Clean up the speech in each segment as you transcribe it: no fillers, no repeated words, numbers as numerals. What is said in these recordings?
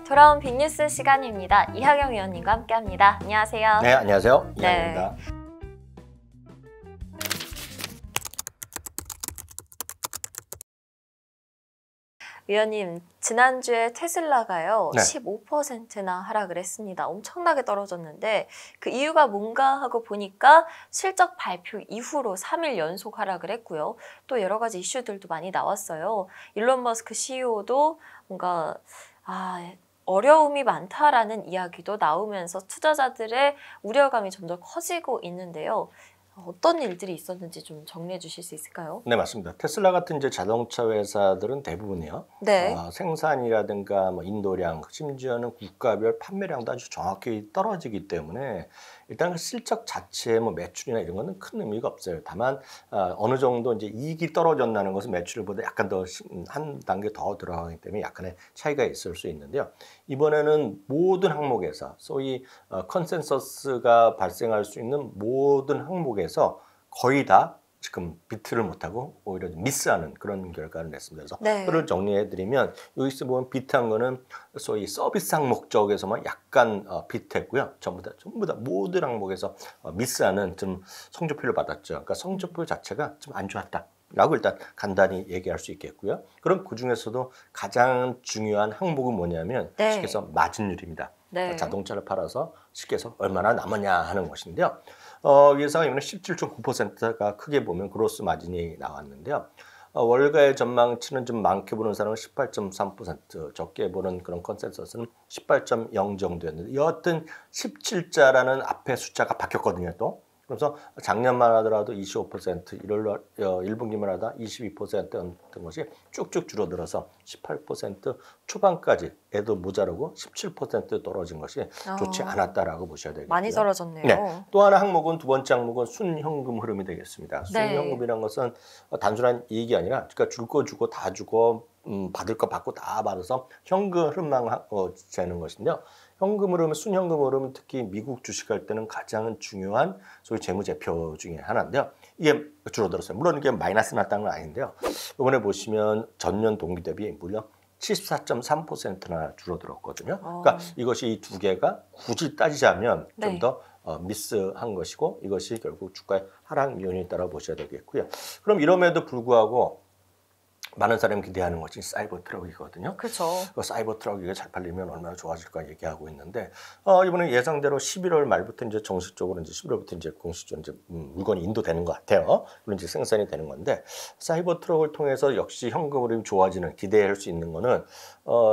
돌아온 빅뉴스 시간입니다. 이하경 위원님과 함께합니다. 안녕하세요. 네, 안녕하세요. 네. 이하경입니다. 위원님, 지난주에 테슬라가요, 네. 15%나 하락을 했습니다. 엄청나게 떨어졌는데 그 이유가 뭔가 하고 보니까 실적 발표 이후로 3일 연속 하락을 했고요. 또 여러 가지 이슈들도 많이 나왔어요. 일론 머스크 CEO도 뭔가 어려움이 많다라는 이야기도 나오면서 투자자들의 우려감이 점점 커지고 있는데요. 어떤 일들이 있었는지 좀 정리해 주실 수 있을까요? 네, 맞습니다. 테슬라 같은 이제 자동차 회사들은 대부분이요. 네. 생산이라든가 인도량, 심지어는 국가별 판매량도 아주 정확히 떨어지기 때문에 일단 그 실적 자체의 매출이나 이런 거는 큰 의미가 없어요. 다만 어느 정도 이제 이익이 떨어졌다는 것은 매출보다 약간 더 한 단계 더 들어가기 때문에 약간의 차이가 있을 수 있는데요. 이번에는 모든 항목에서 소위 컨센서스가 발생할 수 있는 모든 항목에서 거의 다 지금 비트를 못하고 오히려 미스하는 그런 결과를 냈습니다. 그래서 네. 그걸 정리해드리면 여기서 보면 비트한 거는 소위 서비스 항목 쪽에서만 약간 비트했고요. 전부 다 모든 항목에서 미스하는 좀 성적표를 받았죠. 그러니까 성적표 자체가 좀 안 좋았다. 라고 일단 간단히 얘기할 수 있겠고요. 그럼 그 중에서도 가장 중요한 항목은 뭐냐면 네. 쉽게 해서 마진율입니다. 네. 자동차를 팔아서 쉽게 해서 얼마나 남았냐 하는 것인데요. 회사가 이번에 17.9%가 크게 보면 그로스 마진이 나왔는데요. 월가의 전망치는 좀 많게 보는 사람은 18.3%, 적게 보는 그런 컨센서스는 18.0 정도였는데 여하튼 17자라는 앞에 숫자가 바뀌었거든요. 또. 그래서 작년만 하더라도 25%, 1분기만 하다 22%였던 것이 쭉쭉 줄어들어서 18% 초반까지 애도 모자르고 17% 떨어진 것이 좋지 않았다라고 보셔야 되겠고요. 많이 떨어졌네요. 네. 또 하나 항목은 두 번째 항목은 순현금 흐름이 되겠습니다. 네. 순현금이라는 것은 단순한 이익이 아니라 그러니까 줄 거 주고 다 주고 받을 거 받고 다 받아서 현금 흐름만 재는 것인데요. 현금 흐름, 순현금 흐름은 특히 미국 주식할 때는 가장 중요한 소위 재무제표 중에 하나인데요. 이게 줄어들었어요. 물론 이게 마이너스 났다는 건 아닌데요. 이번에 보시면 전년 동기 대비 무려 74.3%나 줄어들었거든요. 그러니까 이것이 이 두 개가 굳이 따지자면 네. 좀 더 미스한 것이고 이것이 결국 주가의 하락 요인이다라고 보셔야 되겠고요. 그럼 이럼에도 불구하고 많은 사람이 기대하는 것이 사이버 트럭이거든요. 그렇죠. 그 사이버 트럭이 잘 팔리면 얼마나 좋아질까 얘기하고 있는데 이번에 예상대로 11월 말부터 이제 정식적으로 이제 11월부터 이제 공식적으로 이제 물건이 인도되는 것 같아요. 그런 이제 생산이 되는 건데 사이버 트럭을 통해서 역시 현금 흐름이 좋아지는 기대할 수 있는 거는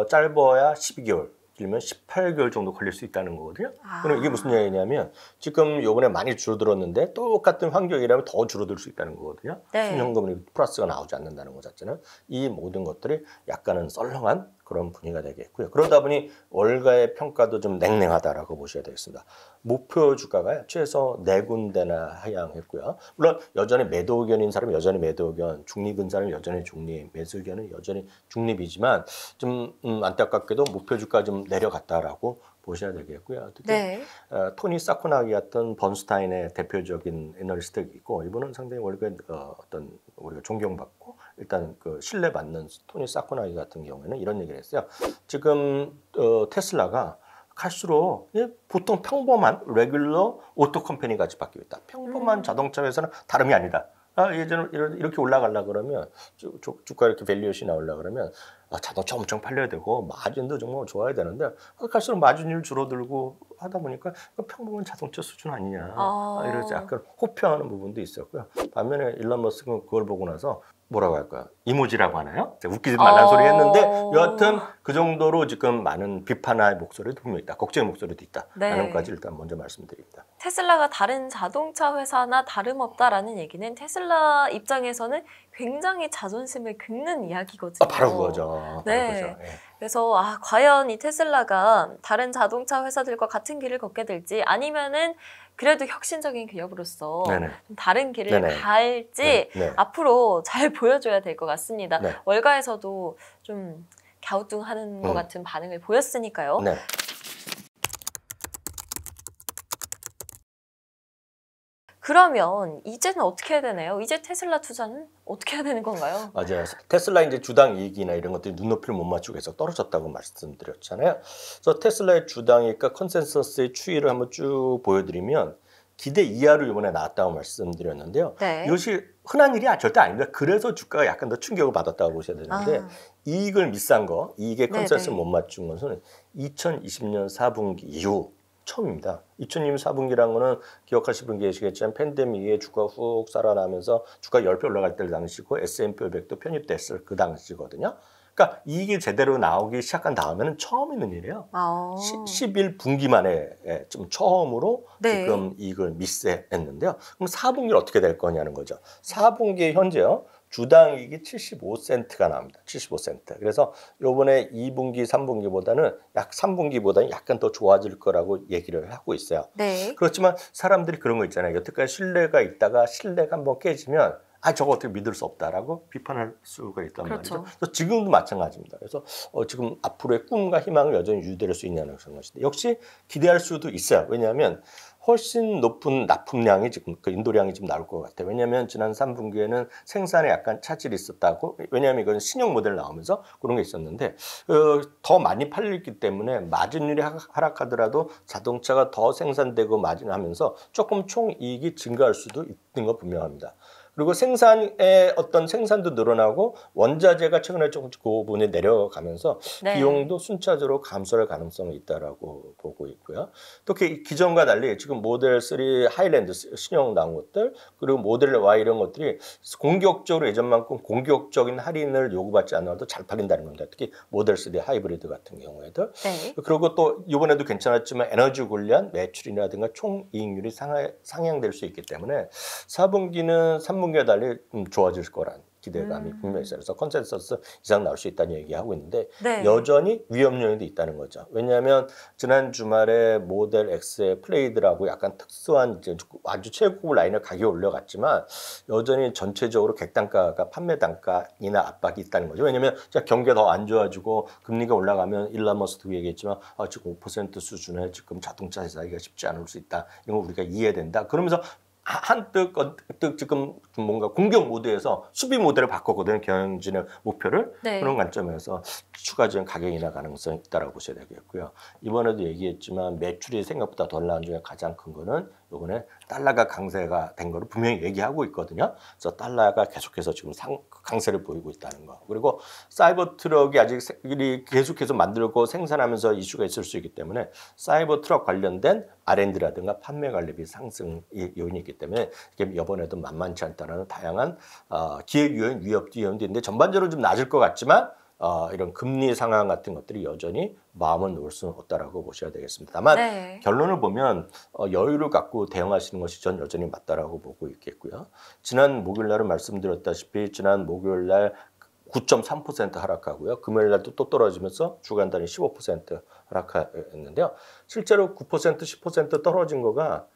짧아야 12개월. 길면 18개월 정도 걸릴 수 있다는 거거든요. 그럼 이게 무슨 얘기냐면 지금 요번에 많이 줄어들었는데 똑같은 환경이라면 더 줄어들 수 있다는 거거든요. 네. 순현금이 플러스가 나오지 않는다는 것 자체는 이 모든 것들이 약간은 썰렁한 그런 분위기가 되겠고요. 그러다 보니 월가의 평가도 좀 냉랭하다라고 보셔야 되겠습니다. 목표 주가가 최소 4군데나 하향했고요. 물론 여전히 매도 의견인 사람은 여전히 매도 의견, 중립인 사람은 여전히 중립, 매수 의견은 여전히 중립이지만 좀 안타깝게도 목표 주가 좀 내려갔다라고 보셔야 되겠고요. 특히 네. 토니 사쿠나기 같은 번스타인의 대표적인 애널리스트가 있고 이분은 상당히 월가의 어떤 우리가 존경받고 일단 그 신뢰받는 토니 사쿠나기 같은 경우에는 이런 얘기를 했어요. 지금 테슬라가 갈수록 보통 평범한 레귤러 오토 컴퍼니 같이 바뀌고 있다. 평범한 자동차 회사는 다름이 아니다. 예전에 이렇게 올라가려 그러면 주가 이렇게 밸류에이션이 나오려 그러면 자동차 엄청 팔려야 되고 마진도 정말 좋아야 되는데 갈수록 마진율 줄어들고 하다 보니까 평범한 자동차 수준 아니냐 이래서 약간 호평하는 부분도 있었고요. 반면에 일론 머스크는 그걸 보고 나서 뭐라고 할까요? 이모지라고 하나요? 웃기지 말란 소리 했는데 여하튼 그 정도로 지금 많은 비판의 목소리도 분명히 있다. 걱정의 목소리도 있다. 라는 것까지 일단 먼저 말씀드립니다. 테슬라가 다른 자동차 회사나 다름없다라는 얘기는 테슬라 입장에서는 굉장히 자존심을 긁는 이야기거든요. 바로 그거죠. 네. 바로 그거죠. 예. 그래서 과연 이 테슬라가 다른 자동차 회사들과 같은 길을 걷게 될지 아니면은 그래도 혁신적인 기업으로서 좀 다른 길을 갈지 앞으로 잘 보여줘야 될 것 같습니다. 월가에서도 좀 갸우뚱하는 것 같은 반응을 보였으니까요. 그러면 이제는 어떻게 해야 되나요? 이제 테슬라 투자는 어떻게 해야 되는 건가요? 맞아요. 테슬라 이제 주당 이익이나 이런 것들이 눈높이를 못 맞추고 계속 떨어졌다고 말씀드렸잖아요. 그래서 테슬라의 주당이익과 컨센서스의 추이를 한번 쭉 보여드리면 기대 이하로 이번에 나왔다고 말씀드렸는데요. 네. 이것이 흔한 일이 절대 아닙니다. 그래서 주가가 약간 더 충격을 받았다고 보셔야 되는데 이익을 미싼 거, 이익의 컨센서스를 못 맞춘 것은 2020년 4분기 이후 처음입니다. 2020년 4분기라는 거는 기억하실 분 계시겠지만 팬데믹에 주가가 훅 살아나면서 주가 10배 올라갈 때 당시고 S&P 500도 편입됐을 그 당시거든요. 그러니까 이익이 제대로 나오기 시작한 다음에는 처음 있는 일이에요. 11분기 만에 좀 처음으로 네. 지금 이익을 미스했는데요. 그럼 4분기는 어떻게 될 거냐는 거죠. 4분기에 현재요. 주당 이익이 75센트가 나옵니다. 75센트. 그래서 요번에 2분기, 3분기보다는 약 3분기보다는 약간 더 좋아질 거라고 얘기를 하고 있어요. 네. 그렇지만 사람들이 그런 거 있잖아요. 여태까지 신뢰가 있다가 신뢰가 한번 깨지면 저거 어떻게 믿을 수 없다라고 비판할 수가 있단 그렇죠. 말이죠. 그래서 지금도 마찬가지입니다. 그래서 지금 앞으로의 꿈과 희망을 여전히 유지될 수 있냐는 것인데 역시 기대할 수도 있어요. 왜냐하면 훨씬 높은 납품량이 지금 그 인도량이 지금 나올 것 같아요. 왜냐하면 지난 3분기에는 생산에 약간 차질이 있었다고. 왜냐하면 이건 신형 모델 나오면서 그런 게 있었는데 더 많이 팔렸기 때문에 마진율이 하락하더라도 자동차가 더 생산되고 마진하면서 조금 총이익이 증가할 수도 있는 거 분명합니다. 그리고 생산의 어떤 생산도 늘어나고 원자재가 최근에 조금 그 부분이 내려가면서 네. 비용도 순차적으로 감소할 가능성이 있다라고 보고 있고요. 또 기존과 달리 지금 모델 3 하이랜드 신형 나온 것들 그리고 모델 Y 이런 것들이 공격적으로 예전만큼 공격적인 할인을 요구받지 않아도 잘 팔린다는 겁니다. 특히 모델 3 하이브리드 같은 경우에도. 네. 그리고 또 이번에도 괜찮았지만 에너지 관련 매출이라든가 총이익률이 상향될 수 있기 때문에 4분기는 3분기와 달리 좋아질 거란 기대감이 분명히 있어요. 그래서 컨센서스 이상 나올 수 있다는 얘기하고 있는데 네. 여전히 위험 요인도 있다는 거죠. 왜냐하면 지난 주말에 모델 X의 플레이드라고 약간 특수한 이제 아주 최고급 라인을 가격이 올려갔지만 여전히 전체적으로 객단가가 판매 단가이나 압박이 있다는 거죠. 왜냐하면 경기가 더 안 좋아지고 금리가 올라가면 일론 머스크 얘기했지만 지금 5% 수준에 지금 자동차 회사가 쉽지 않을 수 있다. 이런 거 우리가 이해된다. 그러면서 한뜩 지금 뭔가 공격 모드에서 수비 모드를 바꿨거든요. 경영진의 목표를. 네. 그런 관점에서 추가적인 가격 인하 가능성이 있다고 보셔야 되겠고요. 이번에도 얘기했지만 매출이 생각보다 덜 나온 중에 가장 큰 거는 이번에 달러가 강세가 된 거를 분명히 얘기하고 있거든요. 그래서 달러가 계속해서 지금 강세를 보이고 있다는 거. 그리고 사이버 트럭이 아직 계속해서 만들고 생산하면서 이슈가 있을 수 있기 때문에 사이버 트럭 관련된 R&D라든가 판매 관리비 상승 요인이 있기 때문에 이번에도 만만치 않다는 다양한 기회 요인, 위협 요인도 있는데 전반적으로 좀 낮을 것 같지만 이런 금리 상황 같은 것들이 여전히 마음을 놓을 수는 없다라고 보셔야 되겠습니다. 다만 네. 결론을 보면 여유를 갖고 대응하시는 것이 전 여전히 맞다라고 보고 있겠고요. 지난 목요일 날은 말씀드렸다시피 지난 목요일 날 9.3% 하락하고요. 금요일 날도 또 떨어지면서 주간 단위 15% 하락했는데요. 실제로 9%, 10% 떨어진 거가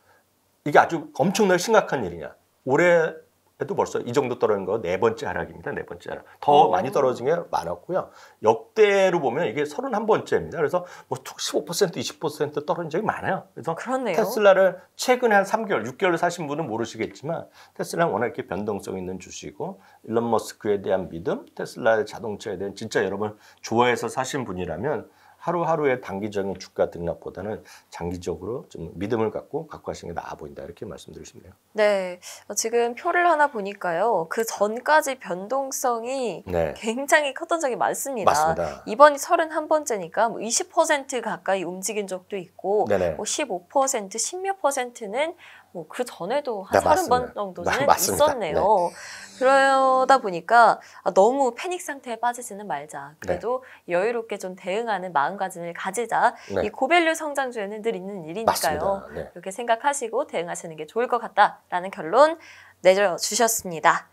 이게 아주 엄청나게 심각한 일이냐. 올해에도 벌써 이 정도 떨어진 거 네 번째 하락입니다. 네 번째 하락. 더 많이 떨어진 게 많았고요. 역대로 보면 이게 31번째입니다. 그래서 뭐 15%, 20% 떨어진 적이 많아요. 그래서 그렇네요. 테슬라를 최근에 한 3개월, 6개월 사신 분은 모르시겠지만 테슬라는 워낙 이렇게 변동성 있는 주식이고 일론 머스크에 대한 믿음, 테슬라의 자동차에 대한 진짜 여러분 좋아해서 사신 분이라면 하루하루의 단기적인 주가 등락보다는 장기적으로 좀 믿음을 갖고 하시는 게 나아 보인다 이렇게 말씀드리고 싶네요. 네, 지금 표를 하나 보니까요. 그 전까지 변동성이 네. 굉장히 컸던 적이 많습니다. 맞습니다. 이번이 31번째니까 뭐 20% 가까이 움직인 적도 있고 네네. 뭐 15%, 10몇 %는 뭐 그 전에도 한 네, 30번 맞습니다. 정도는 맞습니다. 있었네요. 네. 그러다 보니까 너무 패닉 상태에 빠지지는 말자. 그래도 여유롭게 좀 대응하는 마음가짐을 가지자. 네. 이 고밸류 성장주에는 늘 있는 일이니까요. 맞습니다. 네. 이렇게 생각하시고 대응하시는 게 좋을 것 같다라는 결론 내려주셨습니다.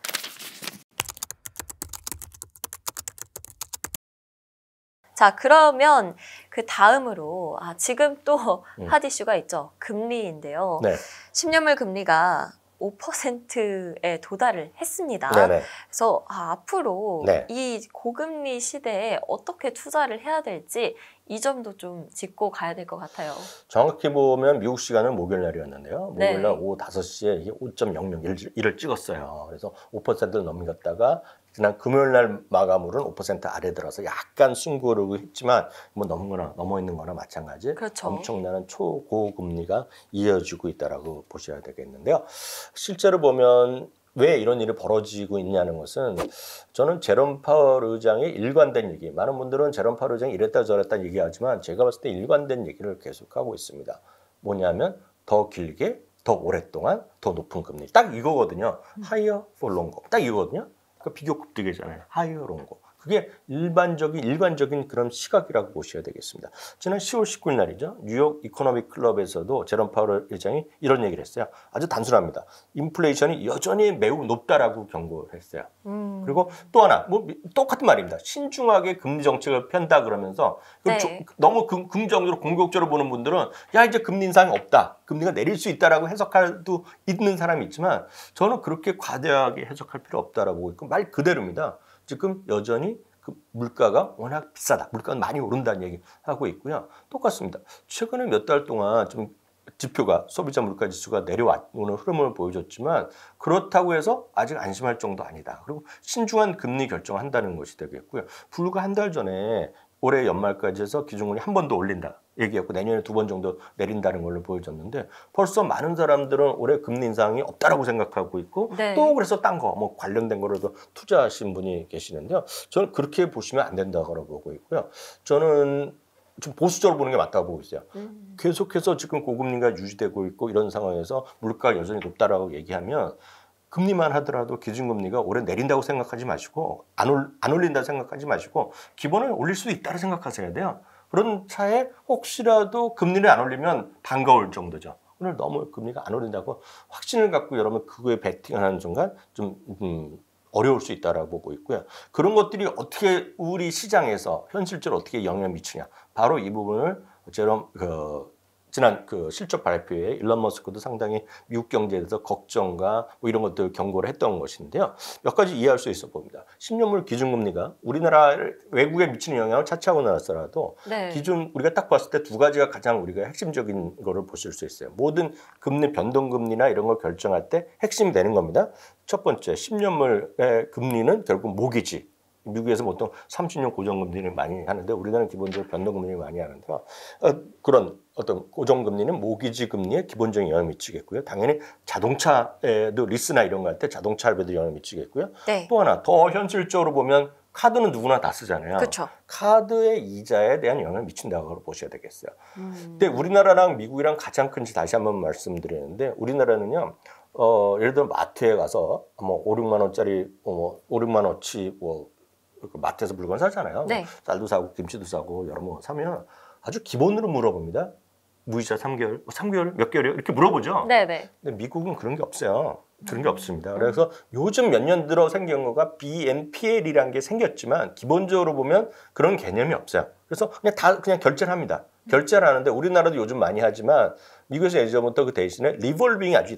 자, 그러면 그 다음으로 지금 또 핫 이슈가 있죠. 금리인데요. 네. 10년물 금리가 5%에 도달을 했습니다. 네네. 그래서 앞으로 네. 이 고금리 시대에 어떻게 투자를 해야 될지 이 점도 좀 짚고 가야 될 것 같아요. 정확히 보면 미국 시간은 목요일 날이었는데요. 목요일 날 네. 오후 5시에 이게 5.00를 찍었어요. 그래서 5%를 넘겼다가 지난 금요일 날 마감으로는 5% 아래 들어서 약간 숨고르고 했지만 뭐 넘어 있는 거나 마찬가지. 그렇죠. 엄청나는 초고금리가 이어지고 있다라고 보셔야 되겠는데요. 실제로 보면 왜 이런 일이 벌어지고 있냐는 것은 저는 제롬 파월 의장의 일관된 얘기, 많은 분들은 제롬 파월 의장이 이랬다 저랬다 얘기하지만 제가 봤을 때 일관된 얘기를 계속하고 있습니다. 뭐냐면 더 길게, 더 오랫동안, 더 높은 금리. 딱 이거거든요. higher for longer. 딱 이거거든요. 그 비교 급등이잖아요. higher longer. 그게 일관적인 그런 시각이라고 보셔야 되겠습니다. 지난 10월 19일 날이죠. 뉴욕 이코노믹 클럽에서도 제롬 파월 의장이 이런 얘기를 했어요. 아주 단순합니다. 인플레이션이 여전히 매우 높다라고 경고를 했어요. 그리고 또 하나, 뭐 똑같은 말입니다. 신중하게 금리 정책을 편다 그러면서 네. 너무 긍정적으로 공격적으로 보는 분들은 야 이제 금리 인상이 없다. 금리가 내릴 수 있다라고 해석할 수 있는 사람이 있지만 저는 그렇게 과대하게 해석할 필요 없다라고 보고 있고 말 그대로입니다. 지금 여전히 그 물가가 워낙 비싸다. 물가는 많이 오른다는 얘기 하고 있고요. 똑같습니다. 최근에 몇 달 동안 좀 지표가 소비자 물가 지수가 내려오는 흐름을 보여줬지만 그렇다고 해서 아직 안심할 정도 아니다. 그리고 신중한 금리 결정을 한다는 것이 되겠고요. 불과 한 달 전에 올해 연말까지 해서 기준금리 한 번 더 올린다 얘기했고 내년에 2번 정도 내린다는 걸로 보여졌는데 벌써 많은 사람들은 올해 금리 인상이 없다라고 생각하고 있고 네. 또 그래서 딴 거 뭐 관련된 거로도 투자하신 분이 계시는데요. 저는 그렇게 보시면 안 된다고 보고 있고요. 저는 좀 보수적으로 보는 게 맞다고 보고 있어요. 계속해서 지금 고금리가 유지되고 있고 이런 상황에서 물가가 여전히 높다라고 얘기하면 금리만 하더라도 기준금리가 올해 내린다고 생각하지 마시고 안 올린다고 생각하지 마시고 기본을 올릴 수도 있다고 생각하셔야 돼요. 그런 차에 혹시라도 금리를 안 올리면 반가울 정도죠. 오늘 너무 금리가 안 올린다고 확신을 갖고 여러분 그거에 베팅하는 순간 좀 어려울 수 있다라고 보고 있고요. 그런 것들이 어떻게 우리 시장에서 현실적으로 어떻게 영향을 미치냐. 바로 이 부분을 제롬 지난 그 실적 발표에 일론 머스크도 상당히 미국 경제에 대해서 걱정과 뭐 이런 것들 경고를 했던 것인데요. 몇 가지 이해할 수 있어 봅니다. 10년물 기준금리가 우리나라 외국에 미치는 영향을 차치하고 나서라도 네. 기준 우리가 딱 봤을 때 두 가지가 가장 우리가 핵심적인 거를 보실 수 있어요. 모든 금리 변동금리나 이런 걸 결정할 때 핵심이 되는 겁니다. 첫 번째 10년물의 금리는 결국 모기지. 미국에서 보통 30년 고정금리를 많이 하는데 우리나라는 기본적으로 변동금리를 많이 하는데요. 그런 어떤 고정금리는 모기지 금리에 기본적인 영향을 미치겠고요. 당연히 자동차에도 리스나 이런 거 할 때 자동차 할부에도 영향을 미치겠고요. 네. 또 하나 더 현실적으로 보면 카드는 누구나 다 쓰잖아요. 그렇죠. 카드의 이자에 대한 영향을 미친다고 보셔야 되겠어요. 근데 우리나라랑 미국이랑 가장 큰지 다시 한번 말씀드리는데 우리나라는요. 예를 들어 마트에 가서 뭐 5, 6만 원짜리 5, 6만 원치 뭐 마트에서 물건 사잖아요. 네. 쌀도 사고 김치도 사고 여러 뭐 사면 아주 기본으로 물어봅니다. 무이자 3개월, 3개월 몇 개월이요? 이렇게 물어보죠. 네네. 근데 미국은 그런 게 없어요. 그런 게 없습니다. 그래서 요즘 몇 년 들어 생긴 거가 BNPL이라는 게 생겼지만 기본적으로 보면 그런 개념이 없어요. 그래서 그냥 결제를 합니다. 결제를 하는데 우리나라도 요즘 많이 하지만 미국에서 예전부터 그 대신에 리볼빙이 아주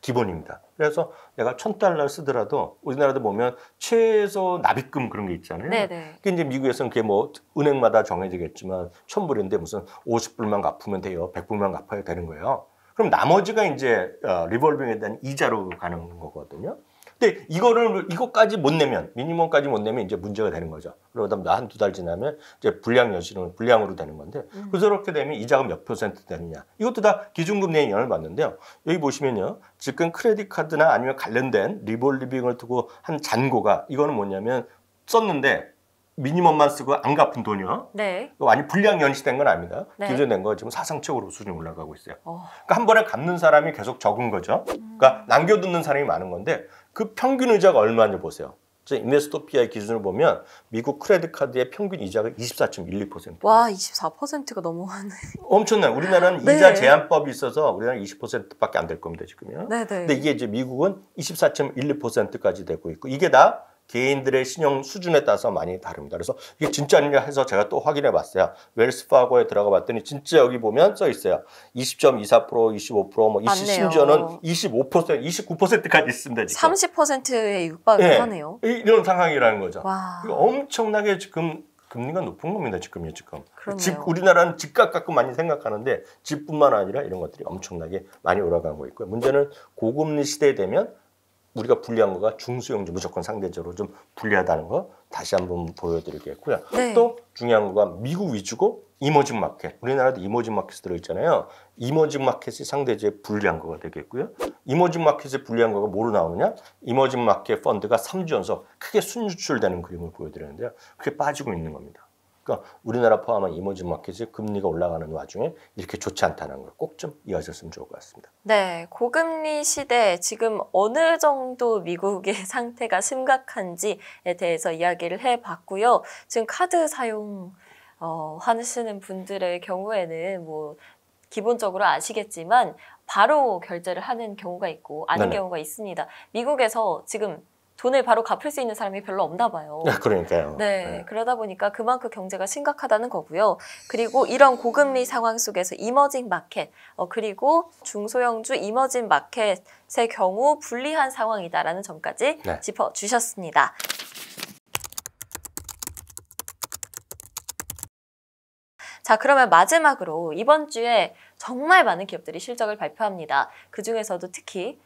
기본입니다. 그래서 내가 $1,000 쓰더라도 우리나라도 보면 최소 납입금 그런 게 있잖아요. 네네. 그게 이제 미국에서는 그게 뭐 은행마다 정해지겠지만 1,000불인데 무슨 50불만 갚으면 돼요. 100불만 갚아야 되는 거예요. 그럼 나머지가 이제 리볼빙에 대한 이자로 가는 거거든요. 근데 이것까지 못 내면 미니멈까지 못 내면 이제 문제가 되는 거죠. 그러다 한 2달 지나면 이제 불량으로 되는 건데 그래서 그렇게 되면 이자가 몇 % 되느냐. 이것도 다 기준금리에 영향을 받는데요. 여기 보시면요. 지금 크레딧 카드나 아니면 관련된 리볼빙을 두고 한 잔고가 이거는 뭐냐면 썼는데 미니멈만 쓰고 안 갚은 돈이요. 네. 아니 불량 연시된 건 아닙니다. 네. 기존된 거 지금 사상적으로 수준이 올라가고 있어요. 그러니까 한 번에 갚는 사람이 계속 적은 거죠. 그러니까 남겨두는 사람이 많은 건데 그 평균 이자가 얼마인지 보세요. 인베스토피아의 기준으로 보면 미국 크레딧 카드의 평균 이자가 24.12%. 와, 24%가 넘어가네. 엄청나요. 우리나라는 네. 이자 제한법이 있어서 우리나라는 20%밖에 안 될 겁니다, 지금요. 네네. 근데 이게 이제 미국은 24.12%까지 되고 있고 이게 다 개인들의 신용 수준에 따라서 많이 다릅니다. 그래서 이게 진짜 아니냐 해서 제가 또 확인해 봤어요. 웰스파고에 들어가 봤더니 진짜 여기 보면 써 있어요. 20.24%, 25%, 뭐 맞네요. 심지어는 25%, 29%까지 있습니다. 지금. 30%에 육박을 네. 하네요. 이런 상황이라는 거죠. 와. 엄청나게 지금 금리가 높은 겁니다. 지금요. 그렇네요. 우리나라는 집값 갖고 많이 생각하는데 집뿐만 아니라 이런 것들이 엄청나게 많이 올라가고 있고요. 문제는 고금리 시대에 되면 우리가 불리한 거가 중소형주 무조건 상대적으로 좀 불리하다는 거 다시 한번 보여드리겠고요. 네. 또 중요한 거가 미국 위주고 이머징 마켓. 우리나라도 이머징 마켓이 들어있잖아요. 이머징 마켓이 상대적으로 불리한 거가 되겠고요. 이머징 마켓에 불리한 거가 뭐로 나오느냐? 이머징 마켓 펀드가 3주 연속 크게 순유출되는 그림을 보여드렸는데요. 그게 빠지고 있는 겁니다. 그러니까 우리나라 포함한 이머징 마켓이 금리가 올라가는 와중에 이렇게 좋지 않다는 걸 꼭 좀 이어졌으면 좋을 것 같습니다. 네, 고금리 시대 지금 어느 정도 미국의 상태가 심각한지에 대해서 이야기를 해봤고요. 지금 카드 사용 하시는 분들의 경우에는 뭐 기본적으로 아시겠지만 바로 결제를 하는 경우가 있고 아닌 네네. 경우가 있습니다. 미국에서 지금 돈을 바로 갚을 수 있는 사람이 별로 없나 봐요. 그러니까요. 네, 그러다 보니까 그만큼 경제가 심각하다는 거고요. 그리고 이런 고금리 상황 속에서 이머징 마켓, 그리고 중소형주 이머징 마켓의 경우 불리한 상황이다라는 점까지 네. 짚어주셨습니다. 자, 그러면 마지막으로 이번 주에 정말 많은 기업들이 실적을 발표합니다. 그중에서도 특히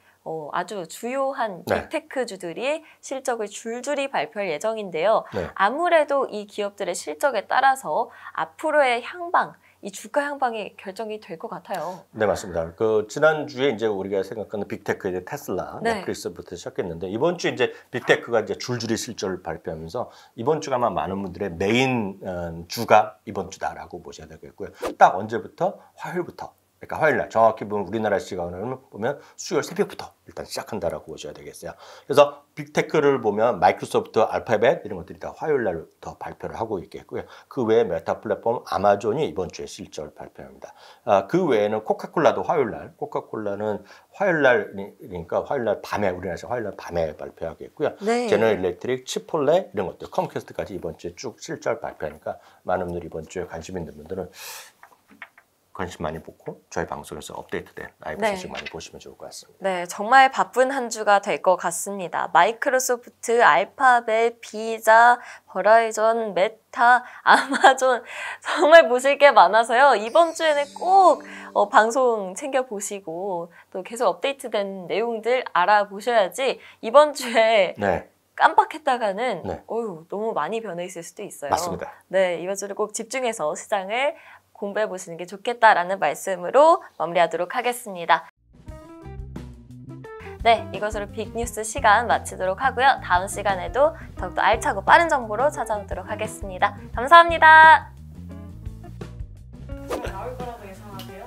아주 주요한 네. 빅테크주들이 실적을 줄줄이 발표할 예정인데요. 네. 아무래도 이 기업들의 실적에 따라서 앞으로의 향방, 이 주가 향방이 결정이 될 것 같아요. 네, 맞습니다. 그 지난주에 이제 우리가 생각하는 빅테크 이제 테슬라, 네. 넷플릭스부터 시작했는데 이번 주 이제 빅테크가 이제 줄줄이 실적을 발표하면서 이번 주가 아마 많은 분들의 메인 주가 이번 주다라고 보셔야 되겠고요. 딱 언제부터? 화요일부터. 그러니까 화요일 날 정확히 보면 우리나라 시간으로 보면 수요일 새벽부터 일단 시작한다라고 보셔야 되겠어요. 그래서 빅테크를 보면 마이크로소프트, 알파벳 이런 것들이 다 화요일 날부터 발표를 하고 있겠고요. 그 외에 메타 플랫폼 아마존이 이번 주에 실적을 발표합니다. 그 외에는 코카콜라도 화요일 날, 코카콜라는 화요일 날이니까 화요일 날 밤에 우리나라에서 화요일 날 밤에 발표하겠고요. 네. 제너럴 일렉트릭, 치폴레 이런 것들, 컴캐스트까지 이번 주에 쭉 실적 발표하니까 많은 분들이 이번 주에 관심 있는 분들은 관심 많이 보고 저희 방송에서 업데이트된 라이브 네. 소식 많이 보시면 좋을 것 같습니다. 네, 정말 바쁜 한 주가 될 것 같습니다. 마이크로소프트, 알파벳, 비자, 버라이전, 메타, 아마존 정말 보실 게 많아서요. 이번 주에는 꼭 방송 챙겨보시고 또 계속 업데이트된 내용들 알아보셔야지 이번 주에 네, 깜빡했다가는 네. 너무 많이 변해 있을 수도 있어요. 맞습니다. 네, 이번 주를 꼭 집중해서 시장을 공부해 보시는 게 좋겠다라는 말씀으로 마무리하도록 하겠습니다. 네, 이것으로 빅뉴스 시간 마치도록 하고요. 다음 시간에도 더욱더 알차고 빠른 정보로 찾아오도록 하겠습니다. 감사합니다. 나올 거라고 예상하세요?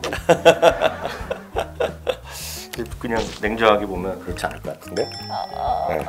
그냥 냉정하게 보면 그렇지 않을 것 같은데. 네.